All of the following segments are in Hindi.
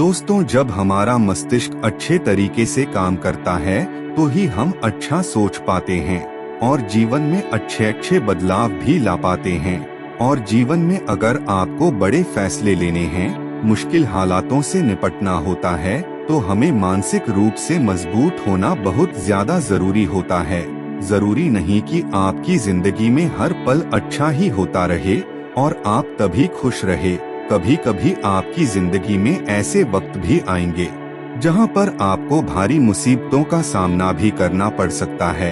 दोस्तों, जब हमारा मस्तिष्क अच्छे तरीके से काम करता है तो ही हम अच्छा सोच पाते हैं और जीवन में अच्छे अच्छे बदलाव भी ला पाते हैं। और जीवन में अगर आपको बड़े फैसले लेने हैं, मुश्किल हालातों से निपटना होता है, तो हमें मानसिक रूप से मजबूत होना बहुत ज्यादा जरूरी होता है। जरूरी नहीं कि आपकी जिंदगी में हर पल अच्छा ही होता रहे और आप तभी खुश रहे। कभी कभी आपकी जिंदगी में ऐसे वक्त भी आएंगे जहां पर आपको भारी मुसीबतों का सामना भी करना पड़ सकता है।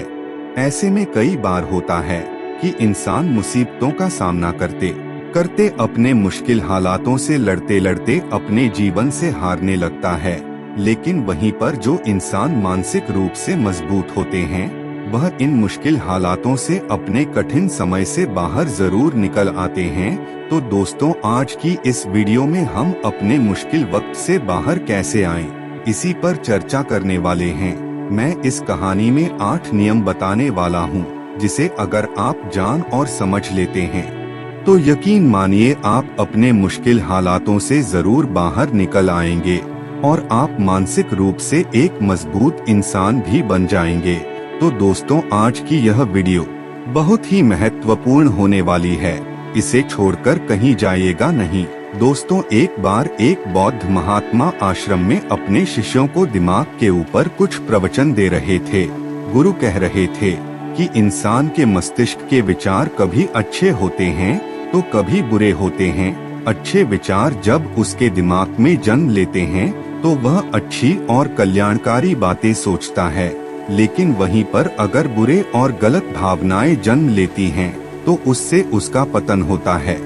ऐसे में कई बार होता है कि इंसान मुसीबतों का सामना करते करते अपने मुश्किल हालातों से लड़ते लड़ते अपने जीवन से हारने लगता है। लेकिन वहीं पर जो इंसान मानसिक रूप से मजबूत होते हैं, वह इन मुश्किल हालातों से अपने कठिन समय से बाहर जरूर निकल आते हैं। तो दोस्तों, आज की इस वीडियो में हम अपने मुश्किल वक्त से बाहर कैसे आएं, इसी पर चर्चा करने वाले हैं। मैं इस कहानी में 8 नियम बताने वाला हूं, जिसे अगर आप जान और समझ लेते हैं तो यकीन मानिए आप अपने मुश्किल हालातों से जरूर बाहर निकल आएंगे और आप मानसिक रूप से एक मजबूत इंसान भी बन जाएंगे। तो दोस्तों, आज की यह वीडियो बहुत ही महत्वपूर्ण होने वाली है, इसे छोड़कर कहीं जाइएगा नहीं। दोस्तों, एक बार एक बौद्ध महात्मा आश्रम में अपने शिष्यों को दिमाग के ऊपर कुछ प्रवचन दे रहे थे। गुरु कह रहे थे कि इंसान के मस्तिष्क के विचार कभी अच्छे होते हैं तो कभी बुरे होते हैं। अच्छे विचार जब उसके दिमाग में जन्म लेते हैं तो वह अच्छी और कल्याणकारी बातें सोचता है, लेकिन वहीं पर अगर बुरे और गलत भावनाएं जन्म लेती हैं तो उससे उसका पतन होता है।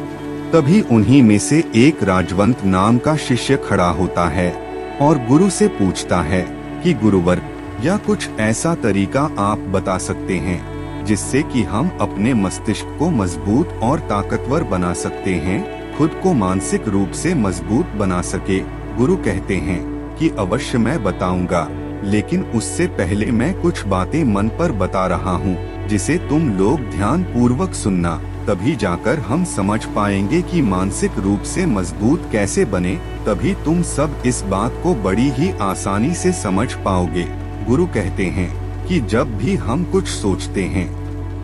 तभी उन्हीं में से एक राजवंत नाम का शिष्य खड़ा होता है और गुरु से पूछता है कि गुरुवर, या कुछ ऐसा तरीका आप बता सकते हैं जिससे कि हम अपने मस्तिष्क को मजबूत और ताकतवर बना सकते हैं, खुद को मानसिक रूप से मजबूत बना सके। गुरु कहते हैं कि अवश्य मैं बताऊंगा, लेकिन उससे पहले मैं कुछ बातें मन पर बता रहा हूँ, जिसे तुम लोग ध्यान पूर्वक सुनना। तभी जाकर हम समझ पाएंगे कि मानसिक रूप से मजबूत कैसे बने। तभी तुम सब इस बात को बड़ी ही आसानी से समझ पाओगे। गुरु कहते हैं कि जब भी हम कुछ सोचते हैं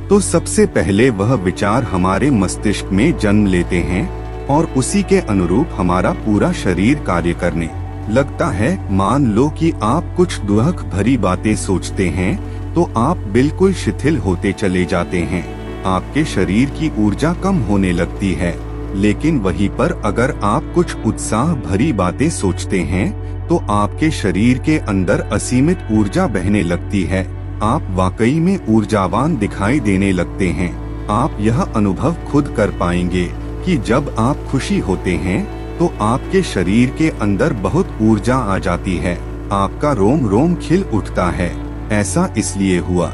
तो सबसे पहले वह विचार हमारे मस्तिष्क में जन्म लेते हैं और उसी के अनुरूप हमारा पूरा शरीर कार्य करने लगता है। मान लो कि आप कुछ दुख भरी बातें सोचते हैं तो आप बिल्कुल शिथिल होते चले जाते हैं, आपके शरीर की ऊर्जा कम होने लगती है। लेकिन वहीं पर अगर आप कुछ उत्साह भरी बातें सोचते हैं तो आपके शरीर के अंदर असीमित ऊर्जा बहने लगती है, आप वाकई में ऊर्जावान दिखाई देने लगते हैं। आप यह अनुभव खुद कर पाएंगे कि जब आप खुशी होते हैं तो आपके शरीर के अंदर बहुत ऊर्जा आ जाती है, आपका रोम रोम खिल उठता है। ऐसा इसलिए हुआ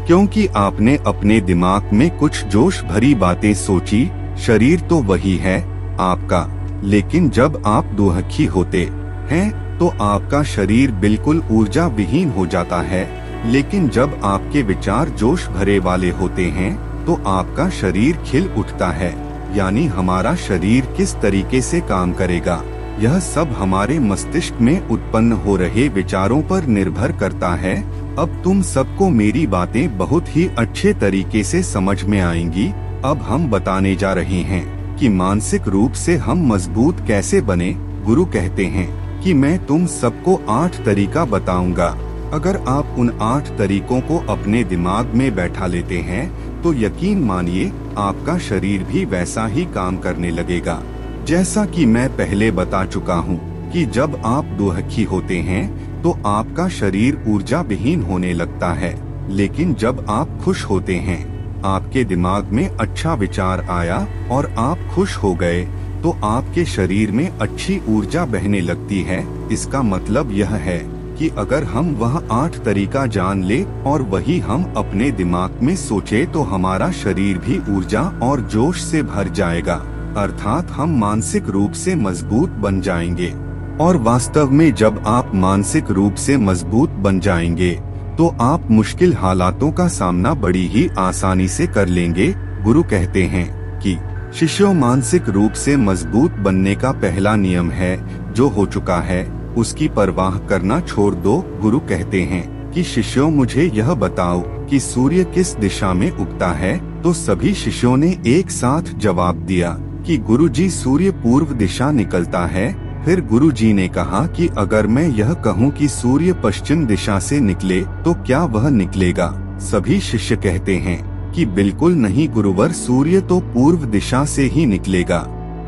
क्योंकि आपने अपने दिमाग में कुछ जोश भरी बातें सोची। शरीर तो वही है आपका, लेकिन जब आप दुखी होते हैं तो आपका शरीर बिल्कुल ऊर्जा विहीन हो जाता है। लेकिन जब आपके विचार जोश भरे वाले होते हैं तो आपका शरीर खिल उठता है। यानी हमारा शरीर किस तरीके से काम करेगा, यह सब हमारे मस्तिष्क में उत्पन्न हो रहे विचारों पर निर्भर करता है। अब तुम सबको मेरी बातें बहुत ही अच्छे तरीके से समझ में आएंगी। अब हम बताने जा रहे हैं कि मानसिक रूप से हम मजबूत कैसे बने। गुरु कहते हैं कि मैं तुम सबको 8 तरीका बताऊंगा। अगर आप उन 8 तरीकों को अपने दिमाग में बैठा लेते हैं तो यकीन मानिए आपका शरीर भी वैसा ही काम करने लगेगा। जैसा कि मैं पहले बता चुका हूँ कि जब आप दुखी होते हैं तो आपका शरीर ऊर्जा विहीन होने लगता है, लेकिन जब आप खुश होते हैं, आपके दिमाग में अच्छा विचार आया और आप खुश हो गए तो आपके शरीर में अच्छी ऊर्जा बहने लगती है। इसका मतलब यह है कि अगर हम वह 8 तरीका जान ले और वही हम अपने दिमाग में सोचे तो हमारा शरीर भी ऊर्जा और जोश से भर जाएगा, अर्थात हम मानसिक रूप से मजबूत बन जाएंगे। और वास्तव में जब आप मानसिक रूप से मजबूत बन जाएंगे तो आप मुश्किल हालातों का सामना बड़ी ही आसानी से कर लेंगे। गुरु कहते हैं कि शिष्यों, मानसिक रूप से मजबूत बनने का पहला नियम है जो हो चुका है उसकी परवाह करना छोड़ दो। गुरु कहते हैं कि शिष्यों मुझे यह बताओ कि सूर्य किस दिशा में उगता है। तो सभी शिष्यों ने एक साथ जवाब दिया कि गुरुजी सूर्य पूर्व दिशा निकलता है। फिर गुरुजी ने कहा कि अगर मैं यह कहूँ कि सूर्य पश्चिम दिशा से निकले तो क्या वह निकलेगा? सभी शिष्य कहते हैं कि बिल्कुल नहीं गुरुवर, सूर्य तो पूर्व दिशा से ही निकलेगा,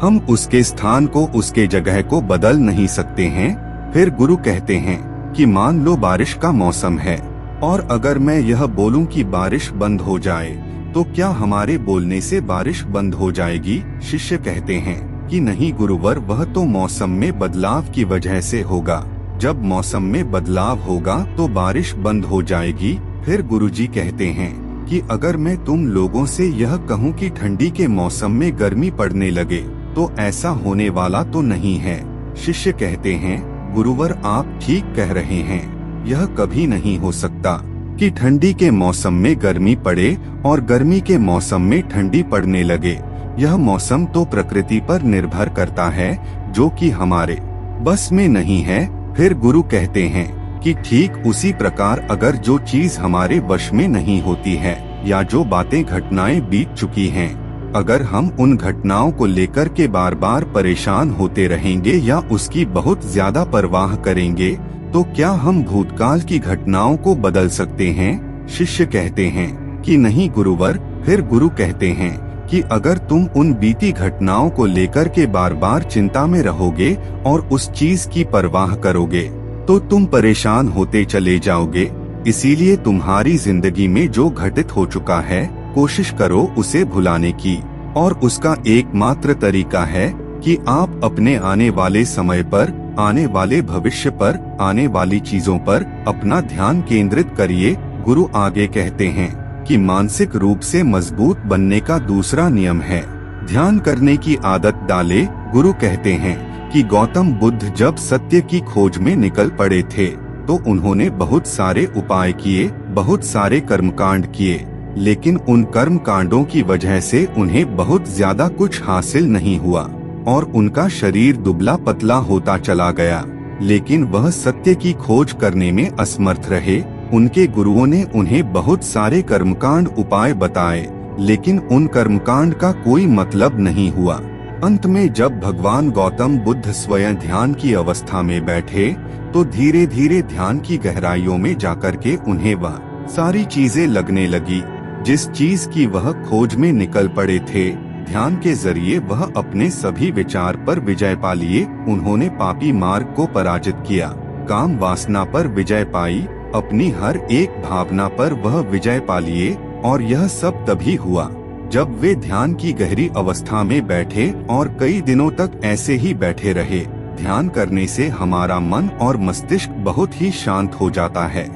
हम उसके स्थान को, उसके जगह को बदल नहीं सकते हैं। फिर गुरु कहते हैं कि मान लो बारिश का मौसम है और अगर मैं यह बोलूं कि बारिश बंद हो जाए तो क्या हमारे बोलने से बारिश बंद हो जाएगी? शिष्य कहते हैं कि नहीं गुरुवर, वह तो मौसम में बदलाव की वजह से होगा। जब मौसम में बदलाव होगा तो बारिश बंद हो जाएगी। फिर गुरुजी कहते हैं कि अगर मैं तुम लोगों से यह कहूँ कि ठंडी के मौसम में गर्मी पड़ने लगे तो ऐसा होने वाला तो नहीं है। शिष्य कहते हैं गुरुवर, आप ठीक कह रहे हैं, यह कभी नहीं हो सकता कि ठंडी के मौसम में गर्मी पड़े और गर्मी के मौसम में ठंडी पड़ने लगे। यह मौसम तो प्रकृति पर निर्भर करता है जो कि हमारे बस में नहीं है। फिर गुरु कहते हैं कि ठीक उसी प्रकार अगर जो चीज हमारे वश में नहीं होती है या जो बातें घटनाएं बीत चुकी हैं, अगर हम उन घटनाओं को लेकर के बार बार परेशान होते रहेंगे या उसकी बहुत ज्यादा परवाह करेंगे तो क्या हम भूतकाल की घटनाओं को बदल सकते हैं? शिष्य कहते हैं कि नहीं गुरुवर। फिर गुरु कहते हैं कि अगर तुम उन बीती घटनाओं को लेकर के बार बार चिंता में रहोगे और उस चीज की परवाह करोगे तो तुम परेशान होते चले जाओगे। इसीलिए तुम्हारी जिंदगी में जो घटित हो चुका है कोशिश करो उसे भुलाने की, और उसका एकमात्र तरीका है कि आप अपने आने वाले समय पर, आने वाले भविष्य पर, आने वाली चीजों पर अपना ध्यान केंद्रित करिए। गुरु आगे कहते हैं कि मानसिक रूप से मजबूत बनने का दूसरा नियम है ध्यान करने की आदत डाले। गुरु कहते हैं कि गौतम बुद्ध जब सत्य की खोज में निकल पड़े थे तो उन्होंने बहुत सारे उपाय किए, बहुत सारे कर्मकांड किए, लेकिन उन कर्म कांडों की वजह से उन्हें बहुत ज्यादा कुछ हासिल नहीं हुआ और उनका शरीर दुबला पतला होता चला गया। लेकिन वह सत्य की खोज करने में असमर्थ रहे। उनके गुरुओं ने उन्हें बहुत सारे कर्मकांड उपाय बताए, लेकिन उन कर्मकांड का कोई मतलब नहीं हुआ। अंत में जब भगवान गौतम बुद्ध स्वयं ध्यान की अवस्था में बैठे तो धीरे धीरे ध्यान की गहराइयों में जाकर के उन्हें वह सारी चीजें लगने लगी जिस चीज की वह खोज में निकल पड़े थे। ध्यान के जरिए वह अपने सभी विचार पर विजय पा लिए। उन्होंने पापी मार्ग को पराजित किया, काम वासना पर विजय पाई, अपनी हर एक भावना पर वह विजय पा लिए। और यह सब तभी हुआ जब वे ध्यान की गहरी अवस्था में बैठे और कई दिनों तक ऐसे ही बैठे रहे। ध्यान करने से हमारा मन और मस्तिष्क बहुत ही शांत हो जाता है,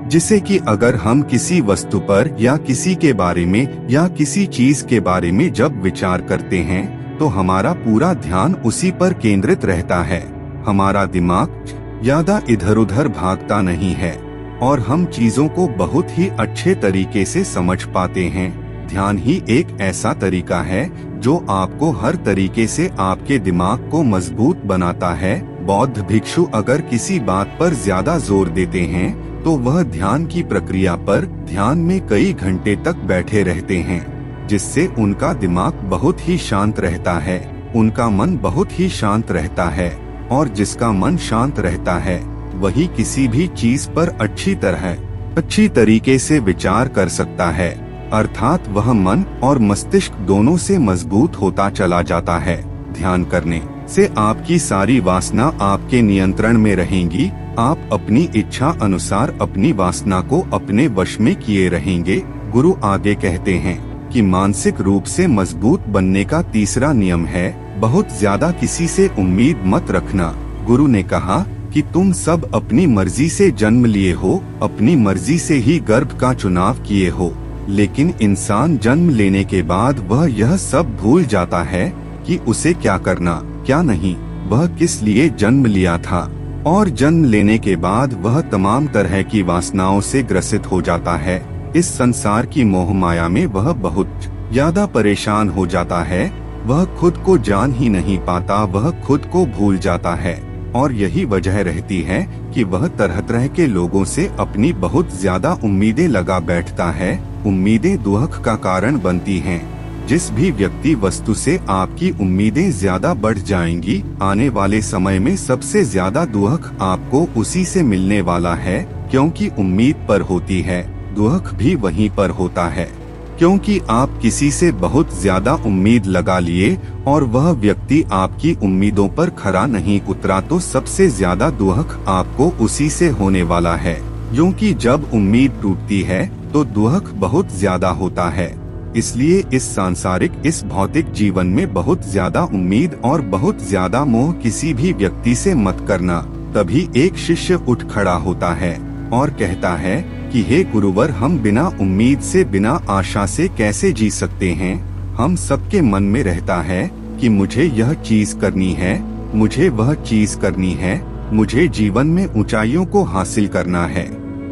जिससे कि अगर हम किसी वस्तु पर या किसी के बारे में या किसी चीज के बारे में जब विचार करते हैं तो हमारा पूरा ध्यान उसी पर केंद्रित रहता है। हमारा दिमाग ज्यादा इधर उधर भागता नहीं है और हम चीजों को बहुत ही अच्छे तरीके से समझ पाते हैं। ध्यान ही एक ऐसा तरीका है जो आपको हर तरीके से आपके दिमाग को मजबूत बनाता है। बौद्ध भिक्षु अगर किसी बात पर ज्यादा जोर देते हैं तो वह ध्यान की प्रक्रिया पर ध्यान में कई घंटे तक बैठे रहते हैं, जिससे उनका दिमाग बहुत ही शांत रहता है, उनका मन बहुत ही शांत रहता है। और जिसका मन शांत रहता है वही किसी भी चीज पर अच्छी तरीके से विचार कर सकता है, अर्थात वह मन और मस्तिष्क दोनों से मजबूत होता चला जाता है। ध्यान करने से आपकी सारी वासना आपके नियंत्रण में रहेंगी। आप अपनी इच्छा अनुसार अपनी वासना को अपने वश में किए रहेंगे। गुरु आगे कहते हैं कि मानसिक रूप से मजबूत बनने का तीसरा नियम है बहुत ज्यादा किसी से उम्मीद मत रखना। गुरु ने कहा कि तुम सब अपनी मर्जी से जन्म लिए हो, अपनी मर्जी से ही गर्भ का चुनाव किए हो, लेकिन इंसान जन्म लेने के बाद वह यह सब भूल जाता है कि उसे क्या करना क्या नहीं, वह किस लिए जन्म लिया था। और जन्म लेने के बाद वह तमाम तरह की वासनाओं से ग्रसित हो जाता है। इस संसार की मोह माया में वह बहुत ज्यादा परेशान हो जाता है। वह खुद को जान ही नहीं पाता, वह खुद को भूल जाता है। और यही वजह रहती है कि वह तरह तरह के लोगों से अपनी बहुत ज्यादा उम्मीदें लगा बैठता है। उम्मीदें दुख का कारण बनती हैं। जिस भी व्यक्ति वस्तु से आपकी उम्मीदें ज्यादा बढ़ जाएंगी, आने वाले समय में सबसे ज्यादा दुख आपको उसी से मिलने वाला है, क्योंकि उम्मीद पर होती है, दुख भी वहीं पर होता है। क्योंकि आप किसी से बहुत ज्यादा उम्मीद लगा लिए और वह व्यक्ति आपकी उम्मीदों पर खरा नहीं उतरा, तो सबसे ज्यादा दुख आपको उसी से होने वाला है। क्योंकि जब उम्मीद टूटती है तो दुख बहुत ज्यादा होता है। इसलिए इस सांसारिक, इस भौतिक जीवन में बहुत ज्यादा उम्मीद और बहुत ज्यादा मोह किसी भी व्यक्ति से मत करना। तभी एक शिष्य उठ खड़ा होता है और कहता है कि हे गुरुवर, हम बिना उम्मीद से, बिना आशा से कैसे जी सकते हैं। हम सबके मन में रहता है कि मुझे यह चीज करनी है, मुझे वह चीज करनी है, मुझे जीवन में ऊंचाइयों को हासिल करना है।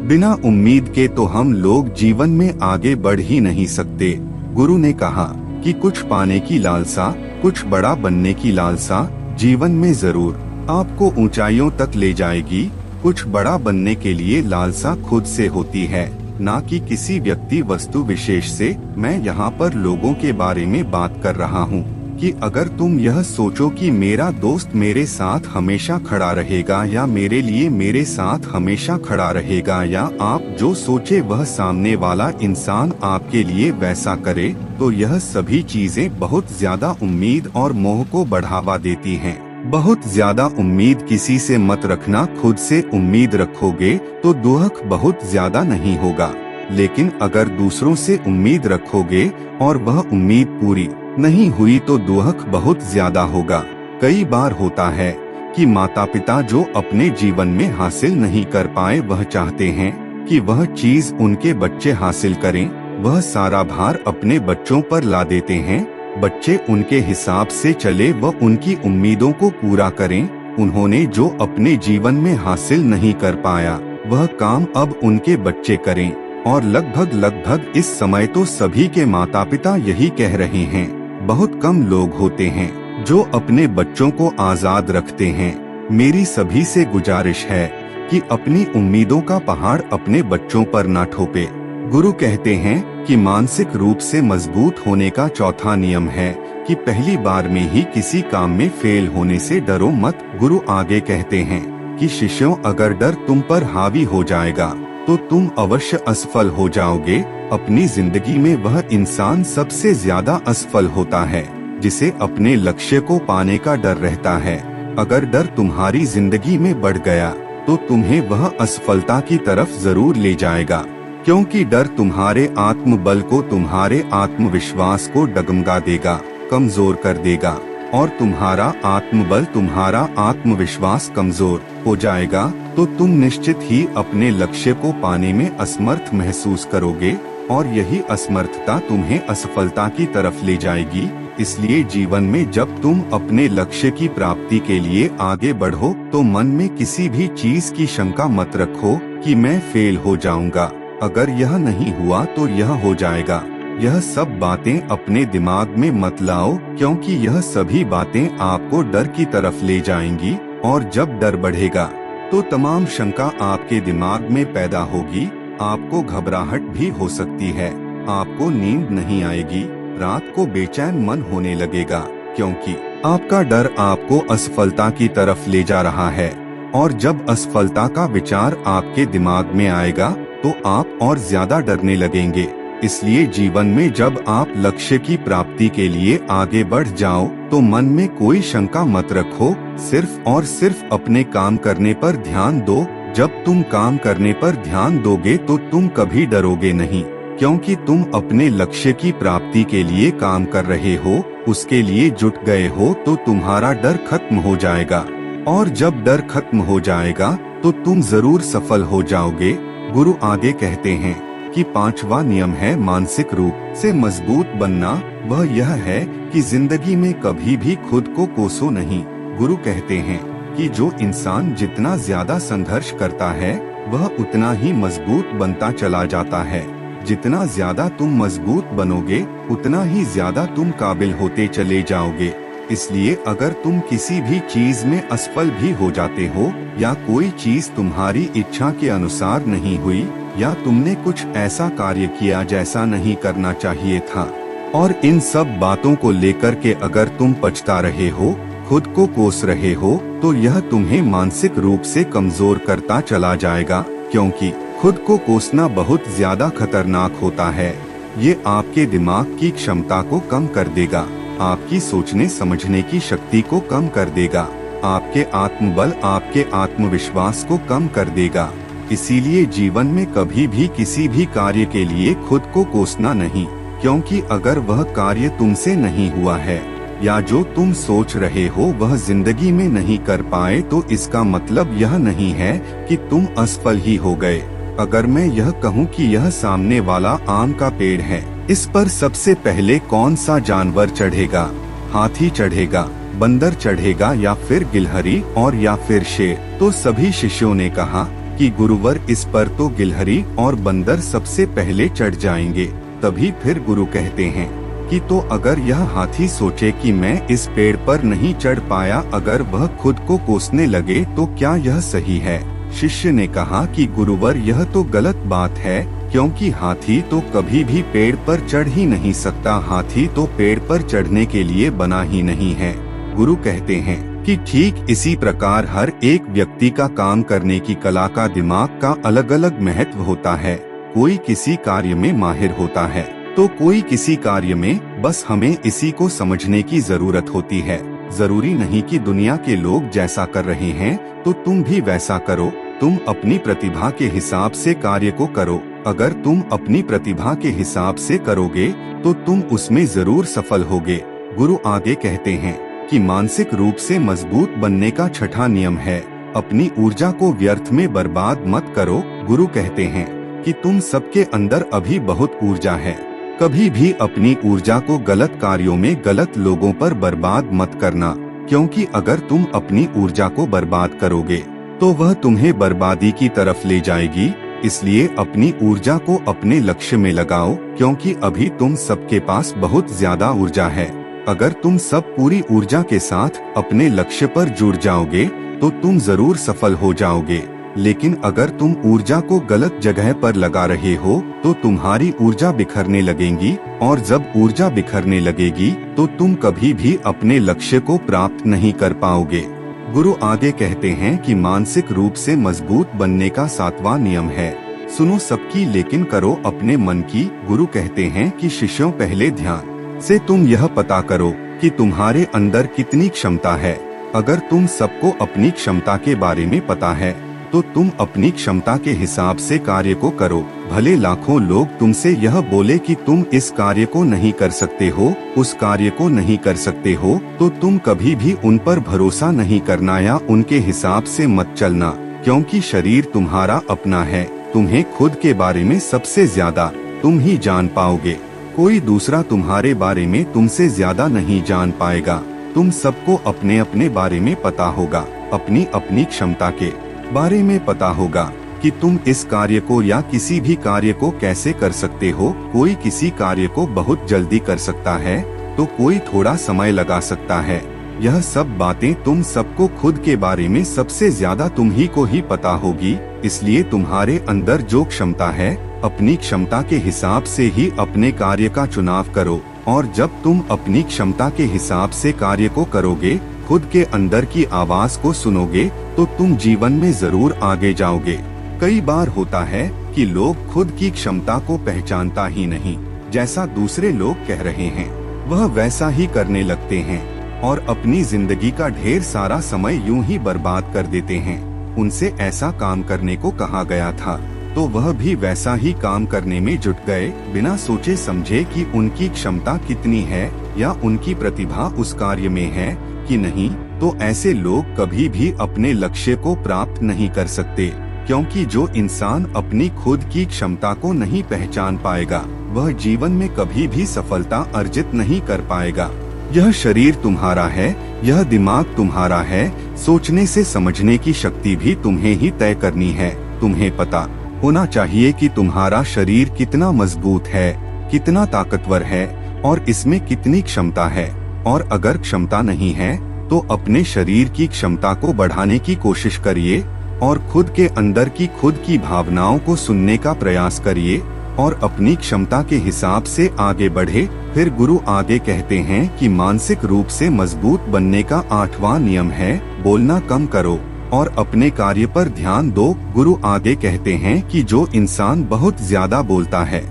बिना उम्मीद के तो हम लोग जीवन में आगे बढ़ ही नहीं सकते। गुरु ने कहा कि कुछ पाने की लालसा, कुछ बड़ा बनने की लालसा जीवन में जरूर आपको ऊंचाइयों तक ले जाएगी। कुछ बड़ा बनने के लिए लालसा खुद से होती है, ना कि किसी व्यक्ति वस्तु विशेष से। मैं यहाँ पर लोगों के बारे में बात कर रहा हूँ कि अगर तुम यह सोचो कि मेरा दोस्त मेरे साथ हमेशा खड़ा रहेगा या मेरे लिए मेरे साथ हमेशा खड़ा रहेगा, या आप जो सोचे वह सामने वाला इंसान आपके लिए वैसा करे, तो यह सभी चीजें बहुत ज्यादा उम्मीद और मोह को बढ़ावा देती हैं। बहुत ज्यादा उम्मीद किसी से मत रखना। खुद से उम्मीद रखोगे तो दुख बहुत ज्यादा नहीं होगा, लेकिन अगर दूसरों से उम्मीद रखोगे और वह उम्मीद पूरी नहीं हुई तो दुख बहुत ज्यादा होगा। कई बार होता है कि माता पिता जो अपने जीवन में हासिल नहीं कर पाए, वह चाहते हैं कि वह चीज उनके बच्चे हासिल करें। वह सारा भार अपने बच्चों पर ला देते हैं। बच्चे उनके हिसाब से चले, वह उनकी उम्मीदों को पूरा करें। उन्होंने जो अपने जीवन में हासिल नहीं कर पाया, वह काम अब उनके बच्चे करें। और लगभग इस समय तो सभी के माता पिता यही कह रहे हैं। बहुत कम लोग होते हैं जो अपने बच्चों को आजाद रखते हैं। मेरी सभी से गुजारिश है कि अपनी उम्मीदों का पहाड़ अपने बच्चों पर ना ठोपे। गुरु कहते हैं कि मानसिक रूप से मजबूत होने का चौथा नियम है कि पहली बार में ही किसी काम में फेल होने से डरो मत। गुरु आगे कहते हैं कि शिष्यों, अगर डर तुम पर हावी हो जाएगा तो तुम अवश्य असफल हो जाओगे। अपनी जिंदगी में वह इंसान सबसे ज्यादा असफल होता है जिसे अपने लक्ष्य को पाने का डर रहता है। अगर डर तुम्हारी जिंदगी में बढ़ गया तो तुम्हें वह असफलता की तरफ जरूर ले जाएगा, क्योंकि डर तुम्हारे आत्मबल को, तुम्हारे आत्मविश्वास को डगमगा देगा, कमजोर कर देगा और तुम्हारा आत्मबल, तुम्हारा आत्मविश्वास कमजोर हो जाएगा तो तुम निश्चित ही अपने लक्ष्य को पाने में असमर्थ महसूस करोगे और यही असमर्थता तुम्हें असफलता की तरफ ले जाएगी। इसलिए जीवन में जब तुम अपने लक्ष्य की प्राप्ति के लिए आगे बढ़ो तो मन में किसी भी चीज की शंका मत रखो कि मैं फेल हो जाऊंगा, अगर यह नहीं हुआ तो यह हो जाएगा। यह सब बातें अपने दिमाग में मत लाओ, क्योंकि यह सभी बातें आपको डर की तरफ ले जाएंगी और जब डर बढ़ेगा तो तमाम शंका आपके दिमाग में पैदा होगी। आपको घबराहट भी हो सकती है, आपको नींद नहीं आएगी, रात को बेचैन मन होने लगेगा, क्योंकि आपका डर आपको असफलता की तरफ ले जा रहा है। और जब असफलता का विचार आपके दिमाग में आएगा तो आप और ज्यादा डरने लगेंगे। इसलिए जीवन में जब आप लक्ष्य की प्राप्ति के लिए आगे बढ़ जाओ तो मन में कोई शंका मत रखो, सिर्फ और सिर्फ अपने काम करने पर ध्यान दो। जब तुम काम करने पर ध्यान दोगे तो तुम कभी डरोगे नहीं, क्योंकि तुम अपने लक्ष्य की प्राप्ति के लिए काम कर रहे हो, उसके लिए जुट गए हो, तो तुम्हारा डर खत्म हो जाएगा। और जब डर खत्म हो जाएगा तो तुम जरूर सफल हो जाओगे। गुरु आगे कहते हैं कि पांचवा नियम है मानसिक रूप से मजबूत बनना। वह यह है कि जिंदगी में कभी भी खुद को कोसो नहीं। गुरु कहते हैं कि जो इंसान जितना ज्यादा संघर्ष करता है वह उतना ही मजबूत बनता चला जाता है। जितना ज्यादा तुम मजबूत बनोगे उतना ही ज्यादा तुम काबिल होते चले जाओगे। इसलिए अगर तुम किसी भी चीज में असफल भी हो जाते हो, या कोई चीज तुम्हारी इच्छा के अनुसार नहीं हुई, या तुमने कुछ ऐसा कार्य किया जैसा नहीं करना चाहिए था, और इन सब बातों को लेकर के अगर तुम पछता रहे हो, खुद को कोस रहे हो, तो यह तुम्हें मानसिक रूप से कमजोर करता चला जाएगा, क्योंकि खुद को कोसना बहुत ज्यादा खतरनाक होता है। ये आपके दिमाग की क्षमता को कम कर देगा, आपकी सोचने समझने की शक्ति को कम कर देगा, आपके आत्मबल, आपके आत्मविश्वास को कम कर देगा। इसीलिए जीवन में कभी भी किसी भी कार्य के लिए खुद को कोसना नहीं, क्योंकि अगर वह कार्य तुमसे नहीं हुआ है, या जो तुम सोच रहे हो वह जिंदगी में नहीं कर पाए, तो इसका मतलब यह नहीं है कि तुम असफल ही हो गए। अगर मैं यह कहूँ कि यह सामने वाला आम का पेड़ है, इस पर सबसे पहले कौन सा जानवर चढ़ेगा? हाथी चढ़ेगा, बंदर चढ़ेगा, या फिर गिलहरी, और या फिर शेर? तो सभी शिष्यों ने कहा कि गुरुवर, इस पर तो गिलहरी और बंदर सबसे पहले चढ़ जाएंगे। तभी फिर गुरु कहते हैं कि तो अगर यह हाथी सोचे कि मैं इस पेड़ पर नहीं चढ़ पाया, अगर वह खुद को कोसने लगे, तो क्या यह सही है? शिष्य ने कहा कि गुरुवर, यह तो गलत बात है, क्योंकि हाथी तो कभी भी पेड़ पर चढ़ ही नहीं सकता, हाथी तो पेड़ पर चढ़ने के लिए बना ही नहीं है। गुरु कहते हैं कि ठीक इसी प्रकार हर एक व्यक्ति का काम करने की कला का, दिमाग का अलग अलग महत्व होता है। कोई किसी कार्य में माहिर होता है, तो कोई किसी कार्य में, बस हमें इसी को समझने की जरूरत होती है। जरूरी नहीं कि दुनिया के लोग जैसा कर रहे हैं तो तुम भी वैसा करो। तुम अपनी प्रतिभा के हिसाब से कार्य को करो। अगर तुम अपनी प्रतिभा के हिसाब से करोगे तो तुम उसमें जरूर सफल होगे। गुरु आगे कहते हैं कि मानसिक रूप से मजबूत बनने का छठा नियम है, अपनी ऊर्जा को व्यर्थ में बर्बाद मत करो। गुरु कहते हैं कि तुम सबके अंदर अभी बहुत ऊर्जा है, कभी भी अपनी ऊर्जा को गलत कार्यों में, गलत लोगों पर बर्बाद मत करना, क्योंकि अगर तुम अपनी ऊर्जा को बर्बाद करोगे तो वह तुम्हें बर्बादी की तरफ ले जाएगी। इसलिए अपनी ऊर्जा को अपने लक्ष्य में लगाओ, क्योंकि अभी तुम सबके पास बहुत ज्यादा ऊर्जा है। अगर तुम सब पूरी ऊर्जा के साथ अपने लक्ष्य पर जुड़ जाओगे तो तुम जरूर सफल हो जाओगे। लेकिन अगर तुम ऊर्जा को गलत जगह पर लगा रहे हो तो तुम्हारी ऊर्जा बिखरने लगेगी, और जब ऊर्जा बिखरने लगेगी तो तुम कभी भी अपने लक्ष्य को प्राप्त नहीं कर पाओगे। गुरु आगे कहते हैं कि मानसिक रूप से मजबूत बनने का सातवां नियम है, सुनो सबकी लेकिन करो अपने मन की। गुरु कहते हैं कि शिष्यों, पहले ध्यान से तुम यह पता करो कि तुम्हारे अंदर कितनी क्षमता है। अगर तुम सबको अपनी क्षमता के बारे में पता है तो तुम अपनी क्षमता के हिसाब से कार्य को करो। भले लाखों लोग तुमसे यह बोले कि तुम इस कार्य को नहीं कर सकते हो, उस कार्य को नहीं कर सकते हो, तो तुम कभी भी उन पर भरोसा नहीं करना या उनके हिसाब से मत चलना, क्योंकि शरीर तुम्हारा अपना है। तुम्हें खुद के बारे में सबसे ज्यादा तुम ही जान पाओगे। कोई दूसरा तुम्हारे बारे में तुमसे ज्यादा नहीं जान पाएगा। तुम सबको अपने अपने बारे में पता होगा, अपनी अपनी क्षमता के बारे में पता होगा कि तुम इस कार्य को या किसी भी कार्य को कैसे कर सकते हो। कोई किसी कार्य को बहुत जल्दी कर सकता है तो कोई थोड़ा समय लगा सकता है। यह सब बातें तुम सबको खुद के बारे में सबसे ज्यादा तुम ही को ही पता होगी। इसलिए तुम्हारे अंदर जो क्षमता है, अपनी क्षमता के हिसाब से ही अपने कार्य का चुनाव करो। और जब तुम अपनी क्षमता के हिसाब से कार्य को करोगे, खुद के अंदर की आवाज को सुनोगे, तो तुम जीवन में जरूर आगे जाओगे। कई बार होता है कि लोग खुद की क्षमता को पहचानता ही नहीं, जैसा दूसरे लोग कह रहे हैं वह वैसा ही करने लगते हैं और अपनी जिंदगी का ढेर सारा समय यूं ही बर्बाद कर देते हैं। उनसे ऐसा काम करने को कहा गया था तो वह भी वैसा ही काम करने में जुट गए, बिना सोचे समझे कि उनकी क्षमता कितनी है या उनकी प्रतिभा उस कार्य में है कि नहीं। तो ऐसे लोग कभी भी अपने लक्ष्य को प्राप्त नहीं कर सकते, क्योंकि जो इंसान अपनी खुद की क्षमता को नहीं पहचान पाएगा वह जीवन में कभी भी सफलता अर्जित नहीं कर पाएगा। यह शरीर तुम्हारा है, यह दिमाग तुम्हारा है, सोचने से समझने की शक्ति भी तुम्हें ही तय करनी है। तुम्हें पता होना चाहिए कि तुम्हारा शरीर कितना मजबूत है, कितना ताकतवर है और इसमें कितनी क्षमता है। और अगर क्षमता नहीं है तो अपने शरीर की क्षमता को बढ़ाने की कोशिश करिए और खुद के अंदर की खुद की भावनाओं को सुनने का प्रयास करिए और अपनी क्षमता के हिसाब से आगे बढ़े। फिर गुरु आगे कहते हैं कि मानसिक रूप से मजबूत बनने का 8वां नियम है, बोलना कम करो और अपने कार्य पर ध्यान दो। गुरु आगे कहते हैं कि जो इंसान बहुत ज्यादा बोलता है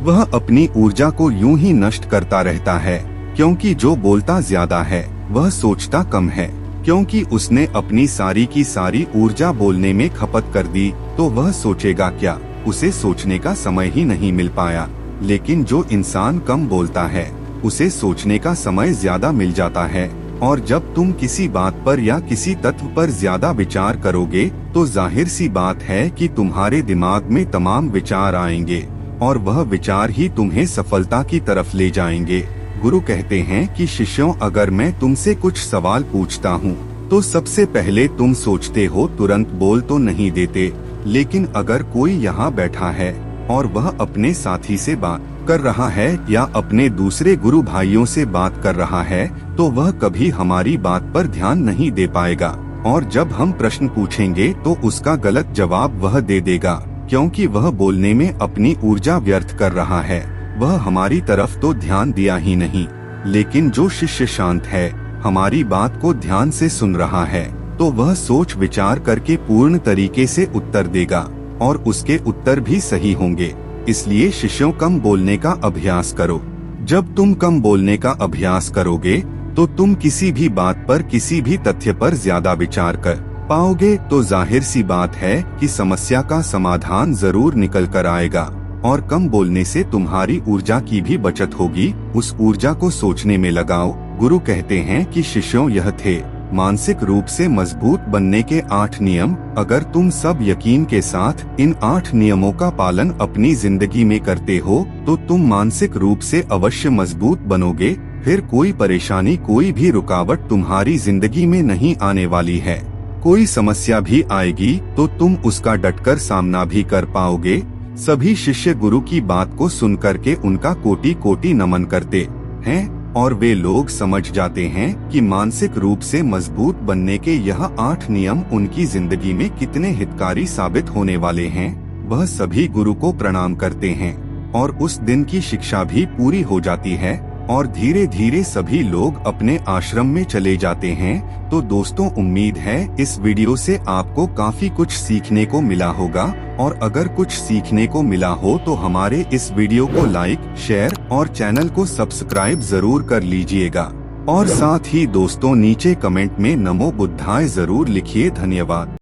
वह अपनी ऊर्जा को यूं ही नष्ट करता रहता है, क्योंकि जो बोलता ज्यादा है वह सोचता कम है। क्योंकि उसने अपनी सारी की सारी ऊर्जा बोलने में खपत कर दी तो वह सोचेगा क्या, उसे सोचने का समय ही नहीं मिल पाया। लेकिन जो इंसान कम बोलता है उसे सोचने का समय ज्यादा मिल जाता है। और जब तुम किसी बात पर या किसी तत्व पर ज्यादा विचार करोगे तो जाहिर सी बात है कि तुम्हारे दिमाग में तमाम विचार आएंगे और वह विचार ही तुम्हें सफलता की तरफ ले जाएंगे। गुरु कहते हैं कि शिष्यों, अगर मैं तुमसे कुछ सवाल पूछता हूँ तो सबसे पहले तुम सोचते हो, तुरंत बोल तो नहीं देते। लेकिन अगर कोई यहाँ बैठा है और वह अपने साथी से बात कर रहा है या अपने दूसरे गुरु भाइयों से बात कर रहा है तो वह कभी हमारी बात पर ध्यान नहीं दे पाएगा और जब हम प्रश्न पूछेंगे तो उसका गलत जवाब वह दे देगा, क्योंकि वह बोलने में अपनी ऊर्जा व्यर्थ कर रहा है। वह हमारी तरफ तो ध्यान दिया ही नहीं। लेकिन जो शिष्य शांत है, हमारी बात को ध्यान से सुन रहा है, तो वह सोच विचार करके पूर्ण तरीके से उत्तर देगा और उसके उत्तर भी सही होंगे। इसलिए शिष्यों, कम बोलने का अभ्यास करो। जब तुम कम बोलने का अभ्यास करोगे तो तुम किसी भी बात पर, किसी भी तथ्य पर ज्यादा विचार कर पाओगे। तो जाहिर सी बात है कि समस्या का समाधान जरूर निकल कर आएगा। और कम बोलने से तुम्हारी ऊर्जा की भी बचत होगी, उस ऊर्जा को सोचने में लगाओ। गुरु कहते हैं कि शिष्यों, यह थे मानसिक रूप से मजबूत बनने के 8 नियम। अगर तुम सब यकीन के साथ इन 8 नियमों का पालन अपनी जिंदगी में करते हो तो तुम मानसिक रूप से अवश्य मजबूत बनोगे। फिर कोई परेशानी, कोई भी रुकावट तुम्हारी जिंदगी में नहीं आने वाली है। कोई समस्या भी आएगी तो तुम उसका डटकर सामना भी कर पाओगे। सभी शिष्य गुरु की बात को सुनकर के उनका कोटि कोटि नमन करते हैं और वे लोग समझ जाते हैं कि मानसिक रूप से मजबूत बनने के यह 8 नियम उनकी जिंदगी में कितने हितकारी साबित होने वाले हैं। वह सभी गुरु को प्रणाम करते हैं और उस दिन की शिक्षा भी पूरी हो जाती है और धीरे धीरे सभी लोग अपने आश्रम में चले जाते हैं। तो दोस्तों, उम्मीद है इस वीडियो से आपको काफी कुछ सीखने को मिला होगा और अगर कुछ सीखने को मिला हो तो हमारे इस वीडियो को लाइक, शेयर और चैनल को सब्सक्राइब जरूर कर लीजिएगा। और साथ ही दोस्तों, नीचे कमेंट में नमो बुद्धाय जरूर लिखिए। धन्यवाद।